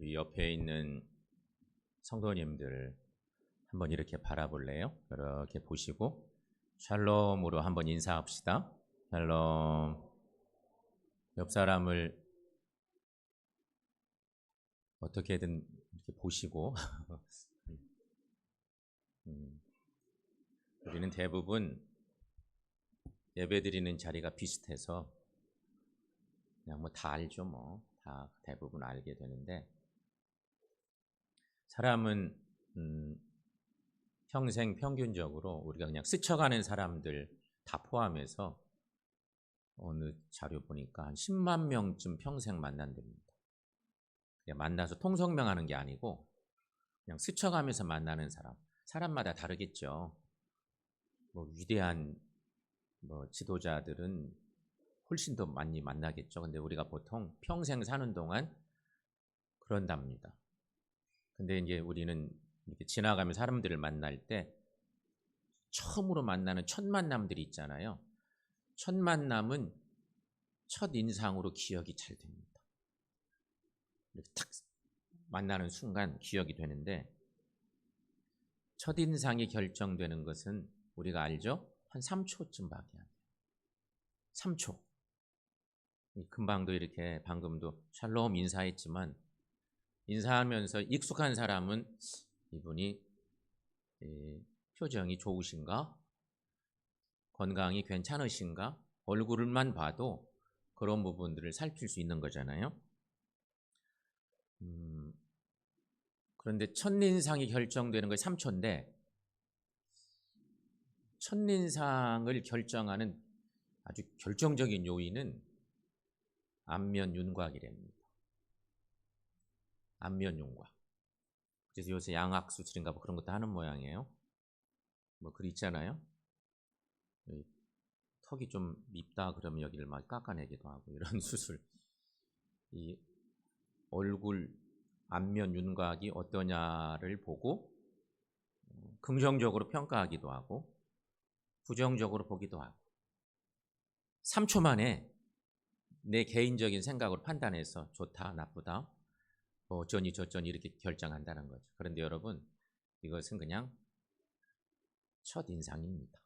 우리 옆에 있는 성도님들 한번 이렇게 바라볼래요? 이렇게 보시고 샬롬으로 한번 인사합시다. 샬롬. 옆 사람을 어떻게든 이렇게 보시고 우리는 대부분 예배드리는 자리가 비슷해서 그냥 뭐 다 알죠. 뭐 다 대부분 알게 되는데, 사람은 평생 평균적으로 우리가 그냥 스쳐가는 사람들 다 포함해서 어느 자료 보니까 한 10만 명쯤 평생 만난답니다. 그냥 만나서 통성명하는 게 아니고 그냥 스쳐가면서 만나는 사람마다 다르겠죠. 뭐 위대한 지도자들은 훨씬 더 많이 만나겠죠. 근데 우리가 보통 평생 사는 동안 그런답니다. 근데 이제 우리는 이렇게 지나가면 사람들을 만날 때 처음으로 만나는 첫 만남들이 있잖아요. 첫 만남은 첫 인상으로 기억이 잘 됩니다. 이렇게 탁 만나는 순간 기억이 되는데, 첫 인상이 결정되는 것은 우리가 알죠? 한 3초쯤밖에 안 돼요. 3초. 금방도 이렇게 방금도 샬롬 인사했지만, 인사하면서 익숙한 사람은 이분이 표정이 좋으신가? 건강이 괜찮으신가? 얼굴만 봐도 그런 부분들을 살필 수 있는 거잖아요. 그런데 첫인상이 결정되는 게 3초인데, 첫인상을 결정하는 아주 결정적인 요인은 안면 윤곽이랍니다. 안면 윤곽. 그래서 요새 양악 수술인가 뭐 그런 것도 하는 모양이에요. 뭐 글 있잖아요. 턱이 좀 밉다 그러면 여기를 막 깎아내기도 하고 이런 수술. 이 얼굴 안면 윤곽이 어떠냐를 보고 긍정적으로 평가하기도 하고 부정적으로 보기도 하고 3초 만에 내 개인적인 생각으로 판단해서 좋다 나쁘다 어쩌니 저쩌니 이렇게 결정한다는 거죠. 그런데 여러분, 이것은 그냥 첫인상입니다.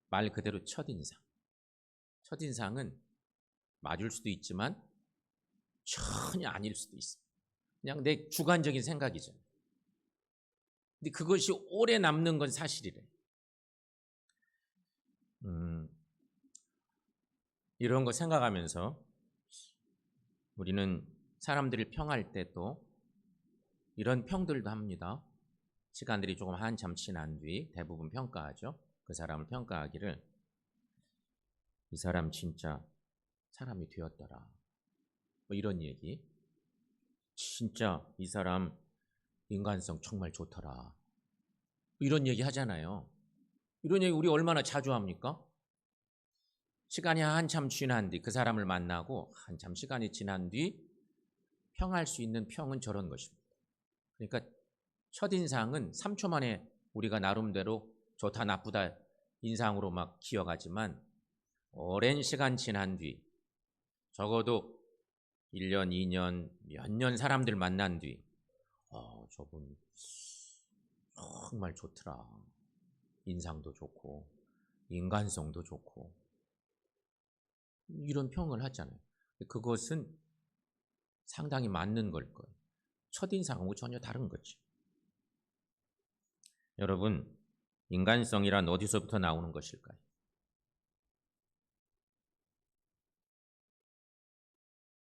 말 그대로 첫인상. 첫인상은 맞을 수도 있지만 전혀 아닐 수도 있어요. 그냥 내 주관적인 생각이죠. 근데 그것이 오래 남는 건 사실이래. 이런 거 생각하면서 우리는 사람들을 평할 때 또 이런 평들도 합니다. 시간들이 조금 한참 지난 뒤 대부분 평가하죠. 그 사람을 평가하기를, 이 사람 진짜 사람이 되었더라. 뭐 이런 얘기. 진짜 이 사람 인간성 정말 좋더라. 뭐 이런 얘기 하잖아요. 이런 얘기 우리 얼마나 자주 합니까? 시간이 한참 지난 뒤 그 사람을 만나고 한참 시간이 지난 뒤 평할 수 있는 평은 저런 것입니다. 그러니까 첫인상은 3초 만에 우리가 나름대로 좋다 나쁘다 인상으로 막 기억하지만, 오랜 시간 지난 뒤 적어도 1년, 2년, 몇 년 사람들 만난 뒤 저분 정말 좋더라. 인상도 좋고 인간성도 좋고 이런 평을 하잖아요. 그것은 상당히 맞는 걸 거예요. 첫인상하고 전혀 다른 거지. 여러분, 인간성이란 어디서부터 나오는 것일까요?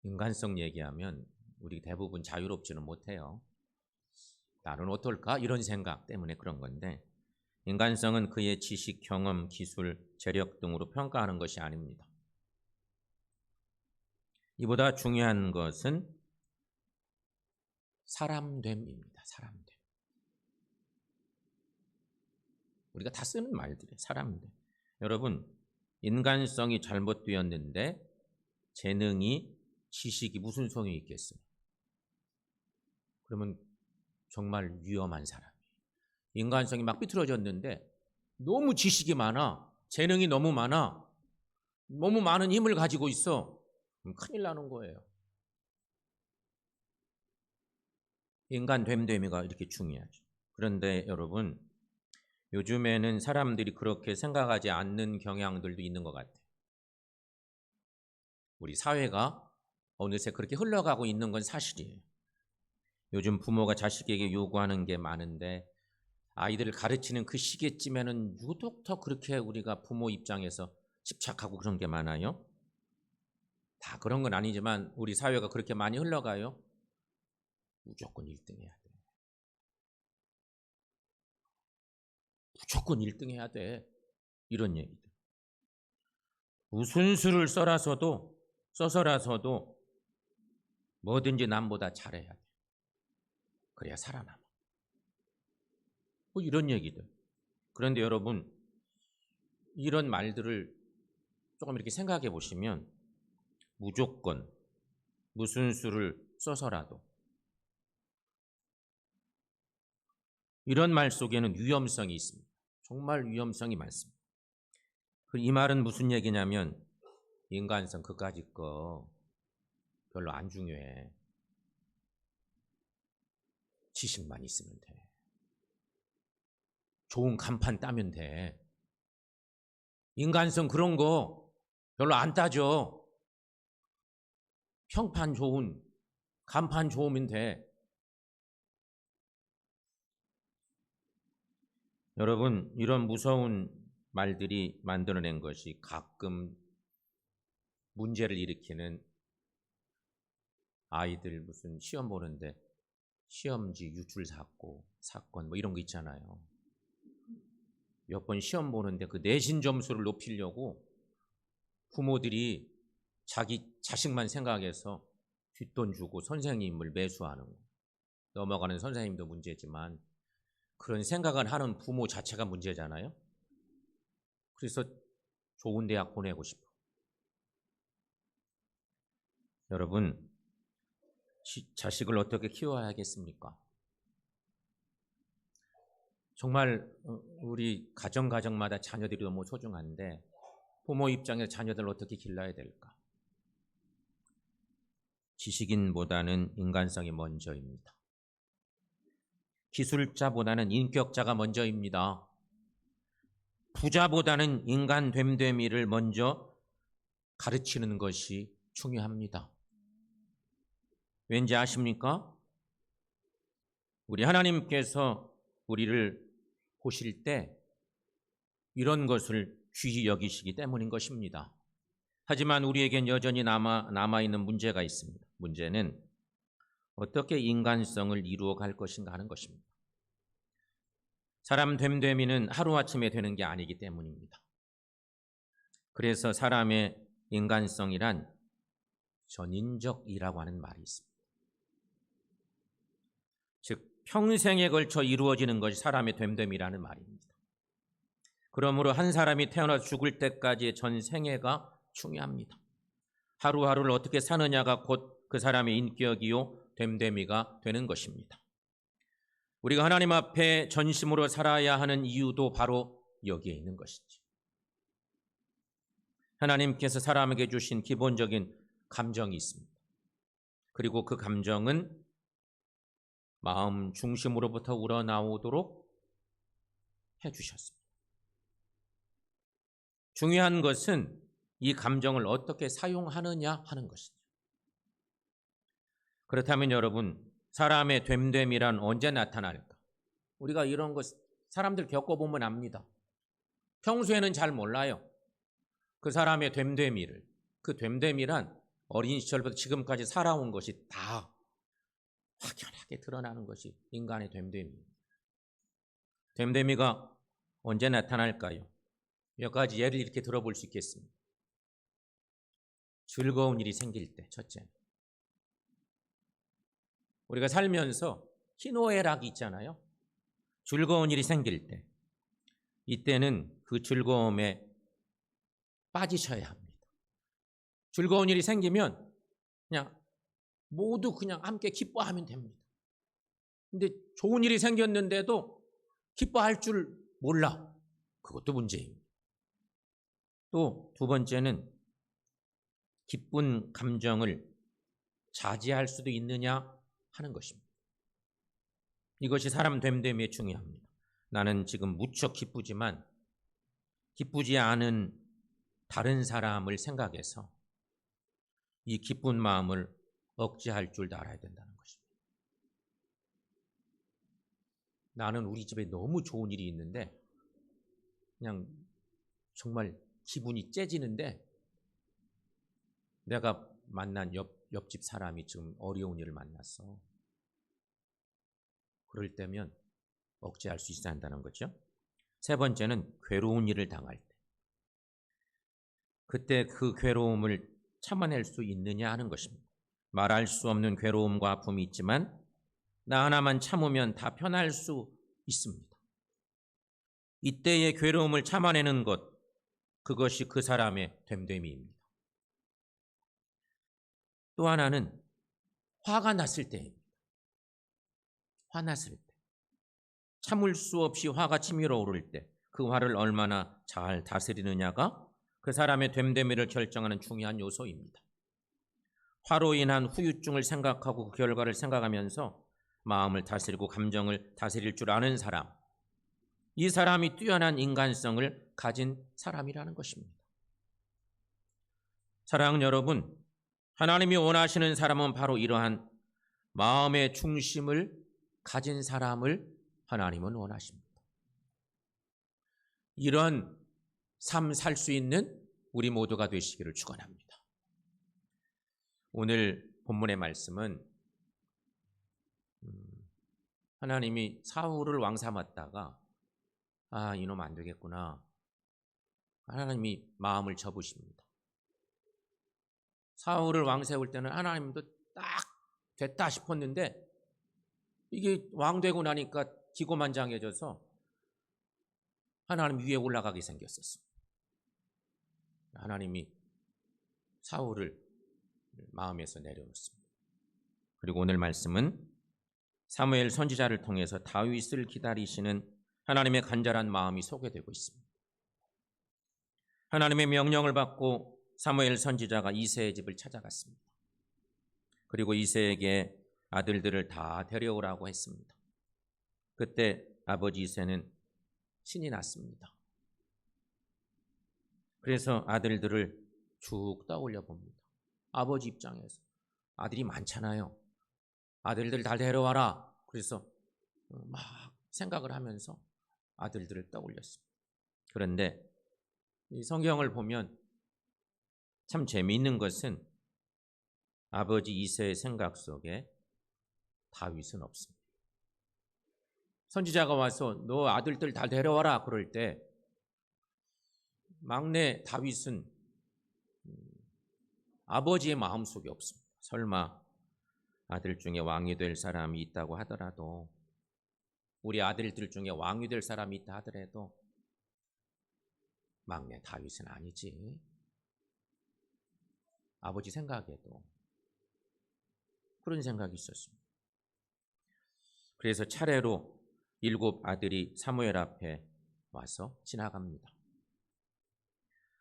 인간성 얘기하면 우리 대부분 자유롭지는 못해요. 나는 어떨까? 이런 생각 때문에 그런 건데, 인간성은 그의 지식, 경험, 기술, 재력 등으로 평가하는 것이 아닙니다. 이보다 중요한 것은 사람됨입니다. 사람됨. 우리가 다 쓰는 말들이에요. 사람됨. 여러분, 인간성이 잘못되었는데 재능이, 지식이 무슨 소용이 있겠어요? 그러면 정말 위험한 사람이에요. 인간성이 막 삐뚤어졌는데 너무 지식이 많아, 재능이 너무 많아, 너무 많은 힘을 가지고 있어. 그럼 큰일 나는 거예요. 인간 됨됨이가 이렇게 중요하죠. 그런데 여러분, 요즘에는 사람들이 그렇게 생각하지 않는 경향들도 있는 것 같아요. 우리 사회가 어느새 그렇게 흘러가고 있는 건 사실이에요. 요즘 부모가 자식에게 요구하는 게 많은데 아이들을 가르치는 그 시기쯤에는 유독 더 그렇게 우리가 부모 입장에서 집착하고 그런 게 많아요. 다 그런 건 아니지만 우리 사회가 그렇게 많이 흘러가요. 무조건 1등 해야 돼. 무조건 1등 해야 돼. 이런 얘기들. 무슨 수를 써서라서도 뭐든지 남보다 잘해야 돼. 그래야 살아남아. 뭐 이런 얘기들. 그런데 여러분, 이런 말들을 조금 이렇게 생각해 보시면 무조건 무슨 수를 써서라도 이런 말 속에는 위험성이 있습니다. 정말 위험성이 많습니다. 이 말은 무슨 얘기냐면 인간성 그까짓 거 별로 안 중요해. 지식만 있으면 돼. 좋은 간판 따면 돼. 인간성 그런 거 별로 안 따져. 평판 좋은, 간판 좋으면 돼. 여러분, 이런 무서운 말들이 만들어낸 것이 가끔 문제를 일으키는 아이들 무슨 시험 보는데 시험지 유출 사건 뭐 이런 거 있잖아요. 몇 번 시험 보는데 그 내신 점수를 높이려고 부모들이 자기 자식만 생각해서 뒷돈 주고 선생님을 매수하는 거. 넘어가는 선생님도 문제지만 그런 생각을 하는 부모 자체가 문제잖아요. 그래서 좋은 대학 보내고 싶어. 여러분, 자식을 어떻게 키워야겠습니까? 정말 우리 가정마다 자녀들이 너무 소중한데 부모 입장에서 자녀들을 어떻게 길러야 될까? 지식인보다는 인간성이 먼저입니다. 기술자보다는 인격자가 먼저입니다. 부자보다는 인간 됨됨이를 먼저 가르치는 것이 중요합니다. 왠지 아십니까? 우리 하나님께서 우리를 보실 때 이런 것을 귀히 여기시기 때문인 것입니다. 하지만 우리에겐 여전히 남아있는 문제가 있습니다. 문제는 어떻게 인간성을 이루어 갈 것인가 하는 것입니다. 사람 됨됨이는 하루아침에 되는 게 아니기 때문입니다. 그래서 사람의 인간성이란 전인적이라고 하는 말이 있습니다. 즉 평생에 걸쳐 이루어지는 것이 사람의 됨됨이라는 말입니다. 그러므로 한 사람이 태어나서 죽을 때까지의 전 생애가 중요합니다. 하루하루를 어떻게 사느냐가 곧 그 사람의 인격이요 됨됨이가 되는 것입니다. 우리가 하나님 앞에 전심으로 살아야 하는 이유도 바로 여기에 있는 것이지. 하나님께서 사람에게 주신 기본적인 감정이 있습니다. 그리고 그 감정은 마음 중심으로부터 우러나오도록 해주셨습니다. 중요한 것은 이 감정을 어떻게 사용하느냐 하는 것이죠. 그렇다면 여러분, 사람의 됨됨이란 언제 나타날까? 우리가 이런 것 사람들 겪어보면 압니다. 평소에는 잘 몰라요. 그 사람의 됨됨이를. 그 됨됨이란 어린 시절부터 지금까지 살아온 것이 다 확연하게 드러나는 것이 인간의 됨됨이입니다. 됨됨이가 언제 나타날까요? 몇 가지 예를 이렇게 들어볼 수 있겠습니다. 즐거운 일이 생길 때, 첫째. 우리가 살면서 희노애락이 있잖아요. 즐거운 일이 생길 때, 이때는 그 즐거움에 빠지셔야 합니다. 즐거운 일이 생기면 그냥 모두 그냥 함께 기뻐하면 됩니다. 근데 좋은 일이 생겼는데도 기뻐할 줄 몰라. 그것도 문제입니다. 또 두 번째는 기쁜 감정을 자제할 수도 있느냐 하는 것입니다. 이것이 사람 됨됨이에 중요합니다. 나는 지금 무척 기쁘지만 기쁘지 않은 다른 사람을 생각해서 이 기쁜 마음을 억제할 줄 알아야 된다는 것입니다. 나는 우리 집에 너무 좋은 일이 있는데 그냥 정말 기분이 째지는데 내가 만난 옆집 사람이 지금 어려운 일을 만났어. 그럴 때면 억제할 수 있어야 한다는 거죠. 세 번째는 괴로운 일을 당할 때. 그때 그 괴로움을 참아낼 수 있느냐 하는 것입니다. 말할 수 없는 괴로움과 아픔이 있지만 나 하나만 참으면 다 편할 수 있습니다. 이때의 괴로움을 참아내는 것, 그것이 그 사람의 됨됨이입니다. 또 하나는 화가 났을 때입니다. 화났을 때. 참을 수 없이 화가 치밀어 오를 때 그 화를 얼마나 잘 다스리느냐가 그 사람의 됨됨이를 결정하는 중요한 요소입니다. 화로 인한 후유증을 생각하고 그 결과를 생각하면서 마음을 다스리고 감정을 다스릴 줄 아는 사람, 이 사람이 뛰어난 인간성을 가진 사람이라는 것입니다. 사랑하는 여러분, 하나님이 원하시는 사람은 바로 이러한 마음의 중심을 가진 사람을 하나님은 원하십니다. 이런 삶 살 수 있는 우리 모두가 되시기를 축원합니다. 오늘 본문의 말씀은 하나님이 사울을 왕 삼았다가 이놈 안 되겠구나. 하나님이 마음을 접으십니다. 사울을 왕 세울 때는 하나님도 딱 됐다 싶었는데 이게 왕 되고 나니까 기고만장해져서 하나님 위에 올라가게 생겼었습니다. 하나님이 사울을 마음에서 내려놓습니다. 그리고 오늘 말씀은 사무엘 선지자를 통해서 다윗을 기다리시는 하나님의 간절한 마음이 소개되고 있습니다. 하나님의 명령을 받고 사무엘 선지자가 이새의 집을 찾아갔습니다. 그리고 이새에게 아들들을 다 데려오라고 했습니다. 그때 아버지 이새는 신이 났습니다. 그래서 아들들을 쭉 떠올려 봅니다. 아버지 입장에서 아들이 많잖아요. 아들들 다 데려와라. 그래서 막 생각을 하면서 아들들을 떠올렸습니다. 그런데 이 성경을 보면 참 재미있는 것은 아버지 이새의 생각 속에 다윗은 없습니다. 선지자가 와서 너 아들들 다 데려와라 그럴 때 막내 다윗은 아버지의 마음속에 없습니다. 설마 아들 중에 왕이 될 사람이 있다고 하더라도 우리 아들들 중에 왕이 될 사람이 있다 하더라도 막내 다윗은 아니지. 아버지 생각에도 그런 생각이 있었습니다. 그래서 차례로 7 아들이 사무엘 앞에 와서 지나갑니다.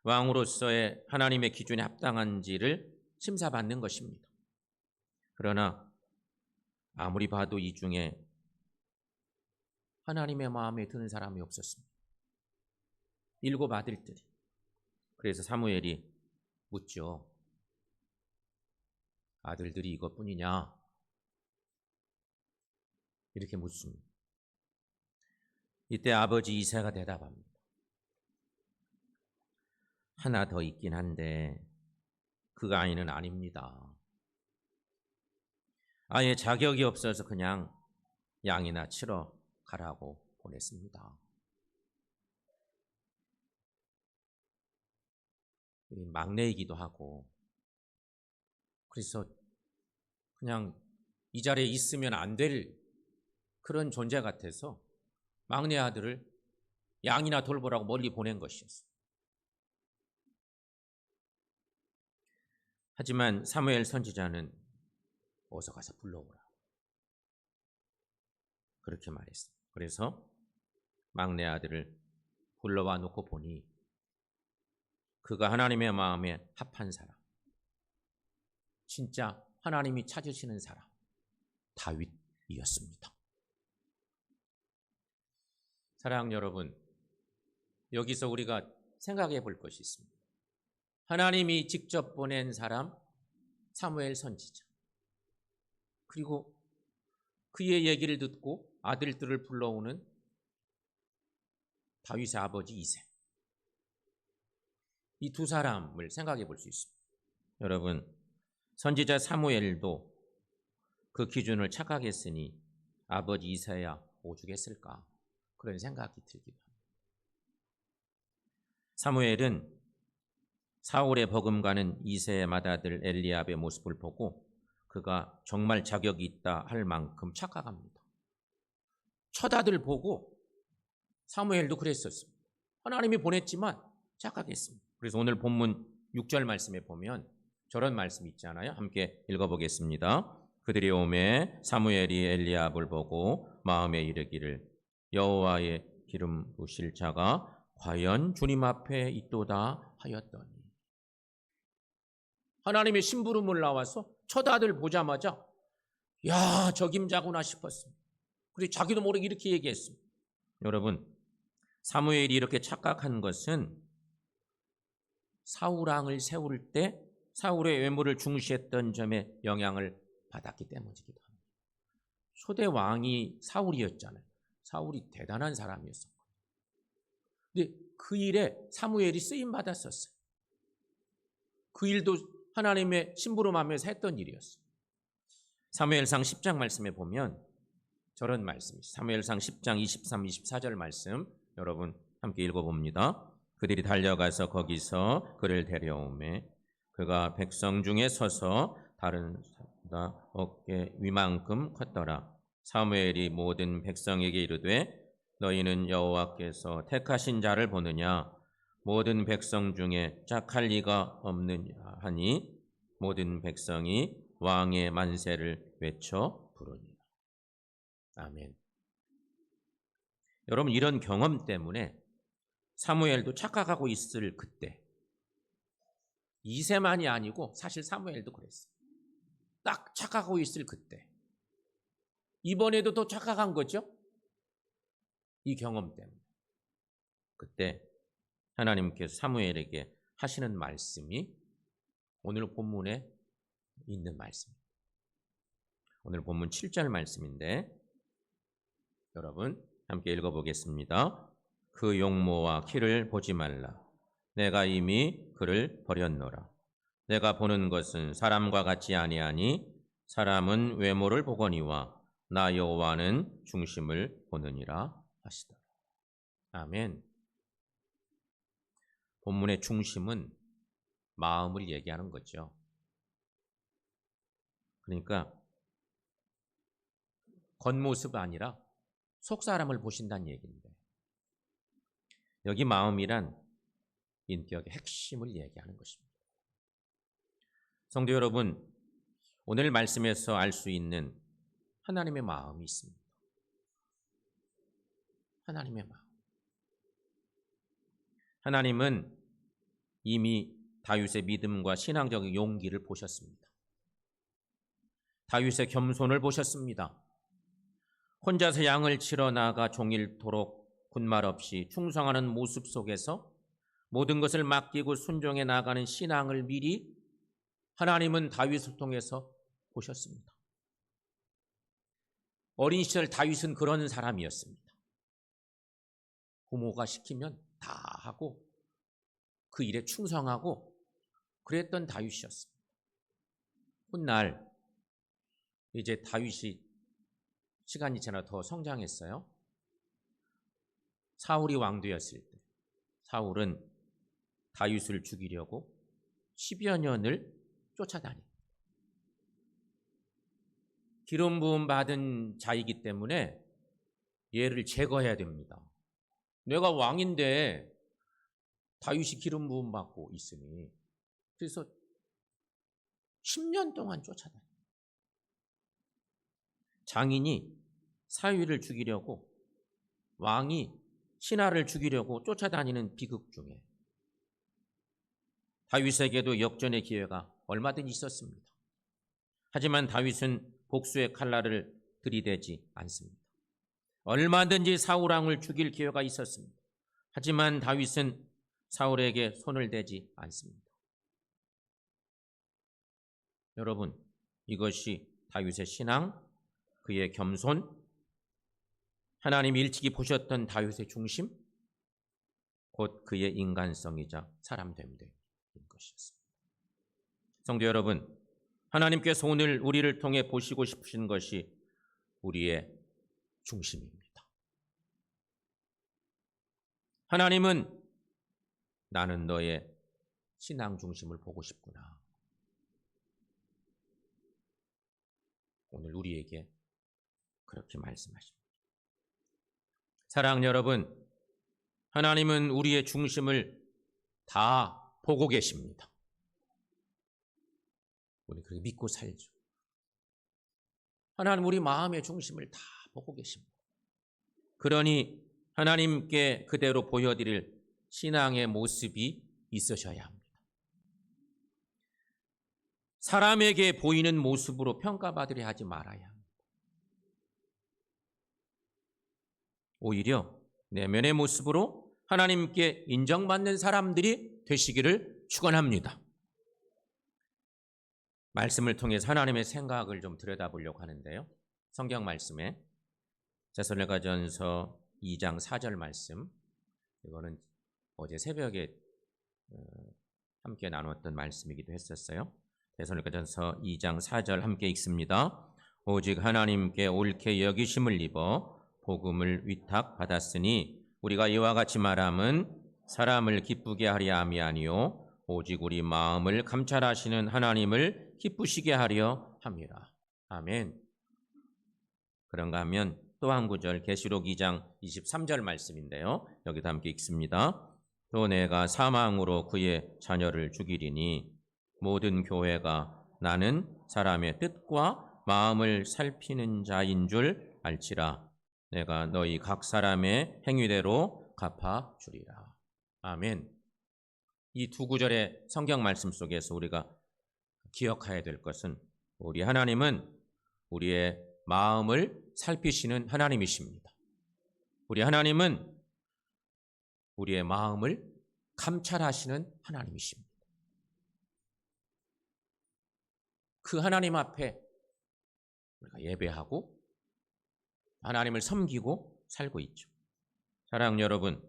왕으로서의 하나님의 기준에 합당한지를 심사받는 것입니다. 그러나 아무리 봐도 이 중에 하나님의 마음에 드는 사람이 없었습니다. 7 아들들이. 그래서 사무엘이 묻죠. 아들들이 이것뿐이냐? 이렇게 묻습니다. 이때 아버지 이새가 대답합니다. 하나 더 있긴 한데 그 아이는 아닙니다. 아예 자격이 없어서 그냥 양이나 치러 가라고 보냈습니다. 막내이기도 하고 그래서 그냥 이 자리에 있으면 안 될 그런 존재 같아서 막내 아들을 양이나 돌보라고 멀리 보낸 것이었어요. 하지만 사무엘 선지자는 어서 가서 불러오라. 그렇게 말했어요. 그래서 막내 아들을 불러와 놓고 보니 그가 하나님의 마음에 합한 사람, 진짜 하나님이 찾으시는 사람, 다윗이었습니다. 사랑하는 여러분, 여기서 우리가 생각해 볼 것이 있습니다. 하나님이 직접 보낸 사람 사무엘 선지자, 그리고 그의 얘기를 듣고 아들들을 불러오는 다윗의 아버지 이새, 이 두 사람을 생각해 볼 수 있습니다. 여러분, 선지자 사무엘도 그 기준을 착각했으니 아버지 이새야 오죽했을까, 그런 생각이 들기도 합니다. 사무엘은 사울의 버금가는 이새의 맏아들 엘리압의 모습을 보고 그가 정말 자격이 있다 할 만큼 착각합니다. 첫 아들 보고 사무엘도 그랬었습니다. 하나님이 보냈지만 착각했습니다. 그래서 오늘 본문 6절 말씀에 보면 저런 말씀이 있잖아요. 함께 읽어보겠습니다. 그들이 오매 사무엘이 엘리압을 보고 마음에 이르기를 여호와의 기름 부으실 자가 과연 주님 앞에 있도다 하였더니, 하나님의 심부름을 나와서 첫 아들 보자마자 야, 적임자구나 싶었습니다. 그리고 자기도 모르게 이렇게 얘기했습니다. 여러분, 사무엘이 이렇게 착각한 것은 사울왕을 세울 때 사울의 외모를 중시했던 점에 영향을 받았기 때문이기도 합니다. 초대 왕이 사울이었잖아요. 사울이 대단한 사람이었어요. 근데 그 일에 사무엘이 쓰임 받았었어요. 그 일도 하나님의 심부름하면서 했던 일이었어요. 사무엘상 10장 말씀에 보면 저런 말씀이 있어요. 사무엘상 10장 23, 24절 말씀 여러분 함께 읽어봅니다. 그들이 달려가서 거기서 그를 데려오매 그가 백성 중에 서서 다른 사람보다 어깨 위만큼 컸더라. 사무엘이 모든 백성에게 이르되 너희는 여호와께서 택하신 자를 보느냐? 모든 백성 중에 짝할 리가 없느냐 하니 모든 백성이 왕의 만세를 외쳐 부르니라. 아멘. 여러분, 이런 경험 때문에 사무엘도 착각하고 있을 그때, 이새만이 아니고 사실 사무엘도 그랬어요. 딱 착각하고 있을 그때, 이번에도 또 착각한 거죠. 이 경험 때문에. 그때 하나님께서 사무엘에게 하시는 말씀이 오늘 본문에 있는 말씀입니다. 오늘 본문 7절 말씀인데 여러분 함께 읽어보겠습니다. 그 용모와 키를 보지 말라. 내가 이미 그를 버렸노라. 내가 보는 것은 사람과 같지 아니하니 사람은 외모를 보거니와 나 여호와는 중심을 보느니라 하시더라. 아멘. 본문의 중심은 마음을 얘기하는 거죠. 그러니까 겉모습 아니라 속사람을 보신다는 얘기인데, 여기 마음이란 인격의 핵심을 얘기하는 것입니다. 성도 여러분, 오늘 말씀에서 알 수 있는 하나님의 마음이 있습니다. 하나님의 마음. 하나님은 이미 다윗의 믿음과 신앙적인 용기를 보셨습니다. 다윗의 겸손을 보셨습니다. 혼자서 양을 치러 나가 종일토록 군말 없이 충성하는 모습 속에서 모든 것을 맡기고 순종해 나가는 신앙을 미리 하나님은 다윗을 통해서 보셨습니다. 어린 시절 다윗은 그런 사람이었습니다. 부모가 시키면 다 하고 그 일에 충성하고 그랬던 다윗이었습니다. 훗날 이제 다윗이 시간이 지나 더 성장했어요. 사울이 왕되었을 때 사울은 다윗을 죽이려고 10여 년을 쫓아다니. 기름 부음 받은 자이기 때문에 얘를 제거해야 됩니다. 내가 왕인데 다윗이 기름 부음 받고 있으니, 그래서 10년 동안 쫓아다니. 장인이 사위를 죽이려고, 왕이 신하를 죽이려고 쫓아다니는 비극 중에 다윗에게도 역전의 기회가 얼마든지 있었습니다. 하지만 다윗은 복수의 칼날을 들이대지 않습니다. 얼마든지 사울 왕을 죽일 기회가 있었습니다. 하지만 다윗은 사울에게 손을 대지 않습니다. 여러분, 이것이 다윗의 신앙, 그의 겸손, 하나님이 일찍이 보셨던 다윗의 중심, 곧 그의 인간성이자 사람됨인 것이었습니다. 성도 여러분, 하나님께서 오늘 우리를 통해 보시고 싶으신 것이 우리의 중심입니다. 하나님은 나는 너의 신앙 중심을 보고 싶구나. 오늘 우리에게 그렇게 말씀하십니다. 사랑하는 여러분, 하나님은 우리의 중심을 다 보고 계십니다. 우리 그렇게 믿고 살죠. 하나님 우리 마음의 중심을 다 보고 계십니다. 그러니 하나님께 그대로 보여드릴 신앙의 모습이 있으셔야 합니다. 사람에게 보이는 모습으로 평가받으려 하지 말아야 합니다. 오히려 내면의 모습으로 하나님께 인정받는 사람들이 되시기를 축원합니다. 말씀을 통해서 하나님의 생각을 좀 들여다보려고 하는데요. 성경 말씀에 데살로니가전서 2장 4절 말씀, 이거는 어제 새벽에 함께 나눴던 말씀이기도 했었어요. 데살로니가전서 2장 4절 함께 읽습니다. 오직 하나님께 옳게 여기심을 입어 복음을 위탁받았으니 우리가 이와 같이 말함은 사람을 기쁘게 하려 함이 아니요 오직 우리 마음을 감찰하시는 하나님을 기쁘시게 하려 함이라. 아멘. 그런가 하면 또 한 구절 계시록 2장 23절 말씀인데요. 여기도 함께 읽습니다. 또 내가 사망으로 그의 자녀를 죽이리니 모든 교회가 나는 사람의 뜻과 마음을 살피는 자인 줄 알지라. 내가 너희 각 사람의 행위대로 갚아주리라. 아멘. 이 두 구절의 성경 말씀 속에서 우리가 기억해야 될 것은 우리 하나님은 우리의 마음을 살피시는 하나님이십니다. 우리 하나님은 우리의 마음을 감찰하시는 하나님이십니다. 그 하나님 앞에 우리가 예배하고 하나님을 섬기고 살고 있죠. 사랑하는 여러분,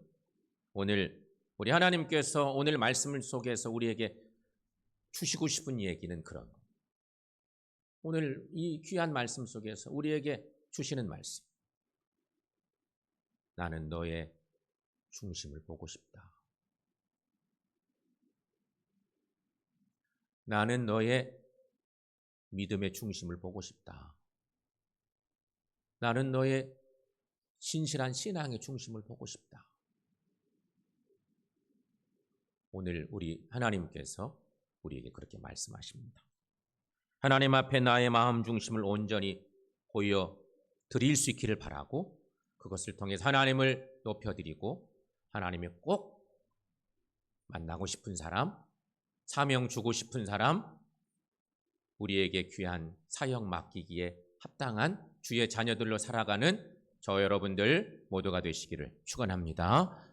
오늘 우리 하나님께서 오늘 말씀 속에서 우리에게 주시고 싶은 얘기는 그런 것. 오늘 이 귀한 말씀 속에서 우리에게 주시는 말씀. 나는 너의 중심을 보고 싶다. 나는 너의 믿음의 중심을 보고 싶다. 나는 너의 신실한 신앙의 중심을 보고 싶다. 오늘 우리 하나님께서 우리에게 그렇게 말씀하십니다. 하나님 앞에 나의 마음 중심을 온전히 보여드릴 수 있기를 바라고 그것을 통해서 하나님을 높여드리고 하나님이 꼭 만나고 싶은 사람, 사명 주고 싶은 사람, 우리에게 귀한 사역 맡기기에 합당한 주의 자녀들로 살아가는 저 여러분들 모두가 되시기를 축원합니다.